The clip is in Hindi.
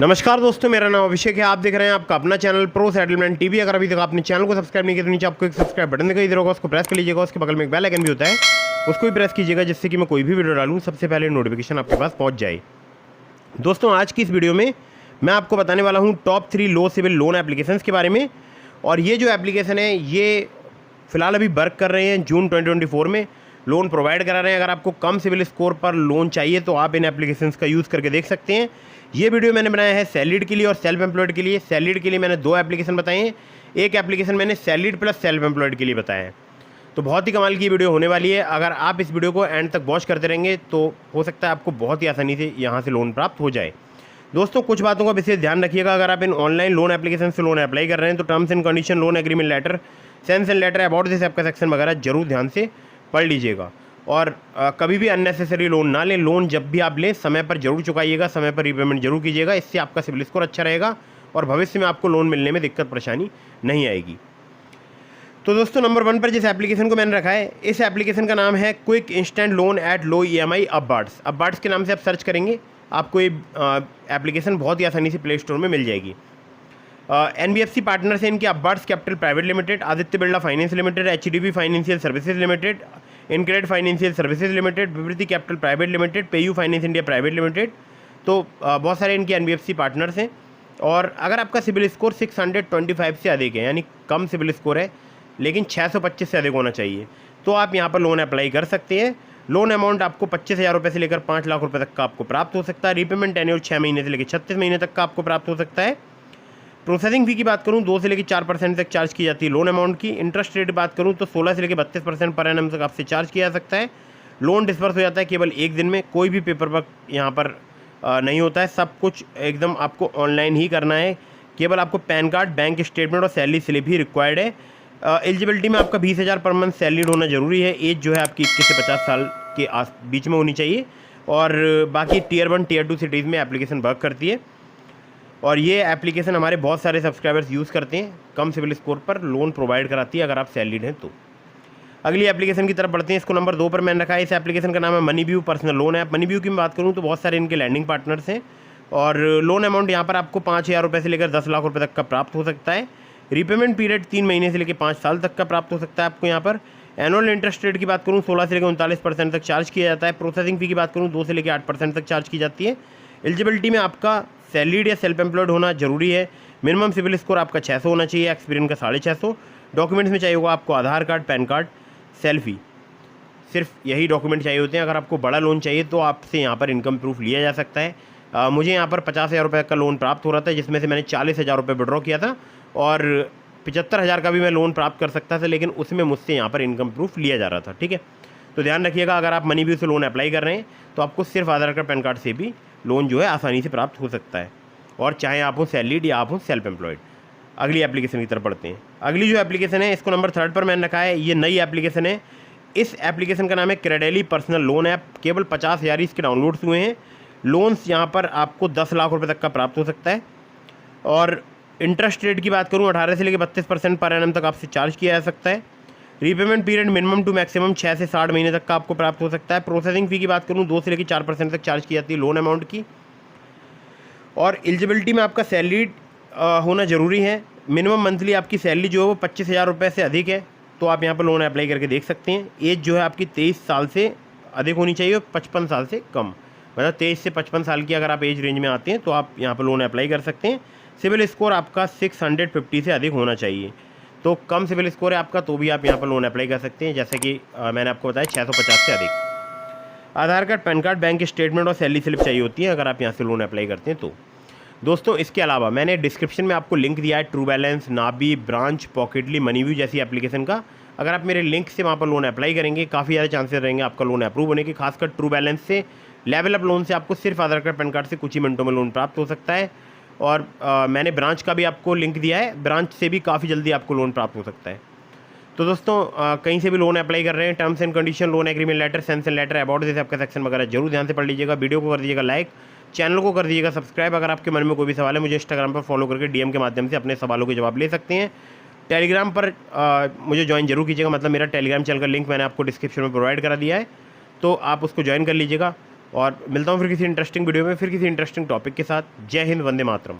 नमस्कार दोस्तों, मेरा नाम अभिषेक है। आप देख रहे हैं आपका अपना चैनल प्रो सेटलमेंट टीवी। अगर अभी तक आपने चैनल को सब्सक्राइब नहीं किया तो नीचे आपको एक सब्सक्राइब बटन दिखाई दे रहा होगा, उसको प्रेस कर लीजिएगा। उसके बगल में एक बेल आइकन भी होता है, उसको भी प्रेस कीजिएगा, जिससे कि मैं कोई भी वीडियो डालूँ सबसे पहले नोटिफिकेशन आपके पास पहुँच जाए। दोस्तों, आज की इस वीडियो में मैं आपको बताने वाला हूँ टॉप 3 लो सिविल लोन एप्लीकेशंस के बारे में। और ये जो एप्लीकेशन है ये फ़िलहाल अभी वर्क कर रहे हैं। जून 2024 में लोन प्रोवाइड करा रहे हैं। अगर आपको कम सिविल स्कोर पर लोन चाहिए तो आप इन एप्लीकेशंस का यूज़ करके देख सकते हैं। ये वीडियो मैंने बनाया है सैलरीड के लिए और सेल्फ एम्प्लॉयड के लिए। सैलरीड के लिए मैंने 2 एप्लीकेशन बताए हैं, एक एप्लीकेशन मैंने सैलरीड प्लस सेल्फ एम्प्लॉयड के लिए बताया है। तो बहुत ही कमाल की वीडियो होने वाली है। अगर आप इस वीडियो को एंड तक वॉच करते रहेंगे तो हो सकता है आपको बहुत ही आसानी से यहाँ से लोन प्राप्त हो जाए। दोस्तों, कुछ बातों का विशेष ध्यान रखिएगा। अगर आप इन ऑनलाइन लोन एप्लीकेशन से लोन अप्लाई कर रहे हैं तो terms and condition, loan agreement letter, sanction letter, about this app का सेक्शन वगैरह जरूर ध्यान से पढ़ लीजिएगा। और कभी भी अननेसेसरी लोन ना लें। लोन जब भी आप लें समय पर जरूर चुकाइएगा, समय पर रीपेमेंट जरूर कीजिएगा। इससे आपका सिबिल स्कोर अच्छा रहेगा और भविष्य में आपको लोन मिलने में दिक्कत परेशानी नहीं आएगी। तो दोस्तों, नंबर 1 पर जिस एप्लीकेशन को मैंने रखा है, इस एप्लीकेशन का नाम है quick instant loan at low EMI अपबार्ड्स। अपबार्ड्स के नाम से आप सर्च करेंगे, आपको ये एप्लीकेशन बहुत ही आसानी से प्ले स्टोर में मिल जाएगी। NBFC पार्टनर से इनके Upwards capital private limited, Aditya Birla finance limited, HDB financial services limited, InCred financial services limited, Vivriti capital private limited, PayU finance India private limited. तो बहुत सारे इनके NBFC पार्टनर्स हैं। और अगर आपका सिबिल स्कोर 625 से अधिक है, यानी कम सिबिल स्कोर है लेकिन 625 से अधिक होना चाहिए, तो आप यहाँ पर लोन अप्लाई कर सकते हैं। लोन अमाउंट आपको 25,000 रुपये से लेकर 5 लाख रुपये तक का आपको प्राप्त हो सकता है। रीपेमेंट टेन्योर 6 महीने से लेकर 36 महीने तक का आपको प्राप्त हो सकता है। प्रोसेसिंग फ़ी की बात करूं 2 से लेकर 4% तक चार्ज की जाती है लोन अमाउंट की। इंटरेस्ट रेट बात करूं तो 16 से लेकर 32% पर एनम तक आपसे चार्ज किया जा सकता है। लोन डिस्बर्स हो जाता है केवल एक दिन में। कोई भी पेपर वर्क यहाँ पर नहीं होता है, सब कुछ एकदम आपको ऑनलाइन ही करना है। केवल आपको पैन कार्ड, बैंक स्टेटमेंट और सैलरी स्लिप ही रिक्वायर्ड है। एलिजिबिलिटी में आपका 20,000 पर मंथ सैलरीड होना जरूरी है। एज जो है आपकी 21 से 50 साल के बीच में होनी चाहिए। और बाकी Tier 1 Tier 2 सिटीज़ में एप्लीकेशन वर्क करती है। और ये एप्लीकेशन हमारे बहुत सारे सब्सक्राइबर्स यूज़ करते हैं। कम सिविल स्कोर पर लोन प्रोवाइड कराती है अगर आप सैलरीड हैं तो। अगली एप्लीकेशन की तरफ बढ़ते हैं। इसको नंबर 2 पर मैंने रखा है। इस एप्लीकेशन का नाम है MoneyView personal loan app. MoneyView की मैं बात करूँ तो बहुत सारे इनके लैंडिंग पार्टनर्स हैं। और लोन अमाउंट यहाँ पर आपको 5,000 रुपये से लेकर 10 लाख रुपये तक का प्राप्त हो सकता है। रीपेमेंट पीरियड 3 महीने से लेकर 5 साल तक का प्राप्त हो सकता है आपको यहाँ पर। एनुअल इंटरेस्ट रेट की बात करूँ 16 से लेकर 39% तक चार्ज किया जाता है। प्रोसेसिंग फ़ी की बात करूँ 2 से लेकर 8% तक चार्ज की जाती है। एलिजिबिलिटी में आपका सैलरीड या सेल्फ एम्प्लॉयड होना जरूरी है। मिनिमम सिविल स्कोर आपका 600 होना चाहिए, एक्सपीरियंस का 650। डॉक्यूमेंट्स में चाहिए होगा आपको आधार कार्ड, पैन कार्ड, सेल्फी। सिर्फ यही डॉक्यूमेंट चाहिए होते हैं। अगर आपको बड़ा लोन चाहिए तो आपसे यहाँ पर इनकम प्रूफ लिया जा सकता है। मुझे यहाँ पर 50,000 रुपये का लोन प्राप्त हो रहा था, जिसमें से मैंने 40,000 रुपये विड्रॉ किया था और 75,000 का भी मैं लोन प्राप्त कर सकता था, लेकिन उसमें मुझसे यहाँ पर इनकम प्रूफ लिया जा रहा था। ठीक है, तो ध्यान रखिएगा। अगर आप मनीव्यू से लोन अप्लाई कर रहे हैं तो आपको सिर्फ आधार कार्ड, पैन कार्ड से भी लोन जो है आसानी से प्राप्त हो सकता है, और चाहे आप हो सैलरीड या आप हो सेल्फ एम्प्लॉयड। अगली एप्लीकेशन की तरफ बढ़ते हैं। अगली जो एप्लीकेशन है इसको नंबर 3 पर मैंने रखा है। ये नई एप्लीकेशन है। इस एप्लीकेशन का नाम है क्रेडेली पर्सनल लोन ऐप। केवल 50,000 इसके डाउनलोड्स हुए हैं। लोन्स यहाँ पर आपको 10 लाख रुपये तक का प्राप्त हो सकता है। और इंटरेस्ट रेट की बात करूँ 18 से लेकर 32% पर एनम तक आपसे चार्ज किया जा सकता है। Repayment period minimum to maximum 6 से 60 महीने तक का आपको प्राप्त हो सकता है। प्रोसेसिंग फ़ी की बात करूँ 2 से लेकर 4% तक चार्ज की जाती है लोन अमाउंट की। और एलिजिबिलिटी में आपका सैलरीड होना ज़रूरी है। मिनिमम मंथली आपकी सैलरी जो है वो 25,000 रुपये से अधिक है, तो आप यहाँ पर लोन अप्लाई करके देख सकते हैं। एज जो है आपकी 23 साल से अधिक होनी चाहिए और 55 साल से कम, मतलब 23 से 55 साल की अगर आप एज रेंज में आते हैं तो आप यहाँ पर लोन अप्लाई कर सकते हैं। सिविल स्कोर आपका 650 से अधिक होना चाहिए। तो कम सिविल स्कोर है आपका तो भी आप यहाँ पर लोन अप्लाई कर सकते हैं, जैसे कि मैंने आपको बताया 650 से अधिक। Aadhaar card, pan card, bank statement और सैलरी स्लिप चाहिए होती है अगर आप यहाँ से लोन अप्लाई करते हैं तो। दोस्तों, इसके अलावा मैंने डिस्क्रिप्शन में आपको लिंक दिया है true balance, Nabi, branch, पॉकेटली, MoneyView जैसी एप्लीकेशन का। अगर आप मेरे लिंक से वहाँ पर लोन अप्लाई करेंगे काफ़ी ज़्यादा चांसेस रहेंगे आपका लोन अप्रूव होने के। खासकर ट्रू बैलेंस से, लेवल अप लोन से आपको सिर्फ आधार कार्ड, पैन कार्ड से कुछ ही मिनटों में लोन प्राप्त हो सकता है। और मैंने ब्रांच का भी आपको लिंक दिया है, ब्रांच से भी काफ़ी जल्दी आपको लोन प्राप्त हो सकता है। तो दोस्तों, कहीं से भी लोन अप्लाई कर रहे हैं, terms and condition, loan agreement letter, sanction letter, about this आपका सेक्शन वगैरह जरूर ध्यान से पढ़ लीजिएगा। वीडियो को कर दीजिएगा लाइक, चैनल को कर दीजिएगा सब्सक्राइब। अगर आपके मन में कोई भी सवाल है मुझे इंस्टाग्राम पर फॉलो करके DM के माध्यम से अपने सवालों के जवाब ले सकते हैं। टेलीग्राम पर मुझे ज्वाइन जरूर कीजिएगा, मतलब मेरा टेलीग्राम चैनल का लिंक मैंने आपको डिस्क्रिप्शन में प्रोवाइड करा दिया है, तो आप उसको ज्वाइन कर लीजिएगा। और मिलता हूँ फिर किसी इंटरेस्टिंग वीडियो में, फिर किसी इंटरेस्टिंग टॉपिक के साथ। जय हिंद, वंदे मातरम।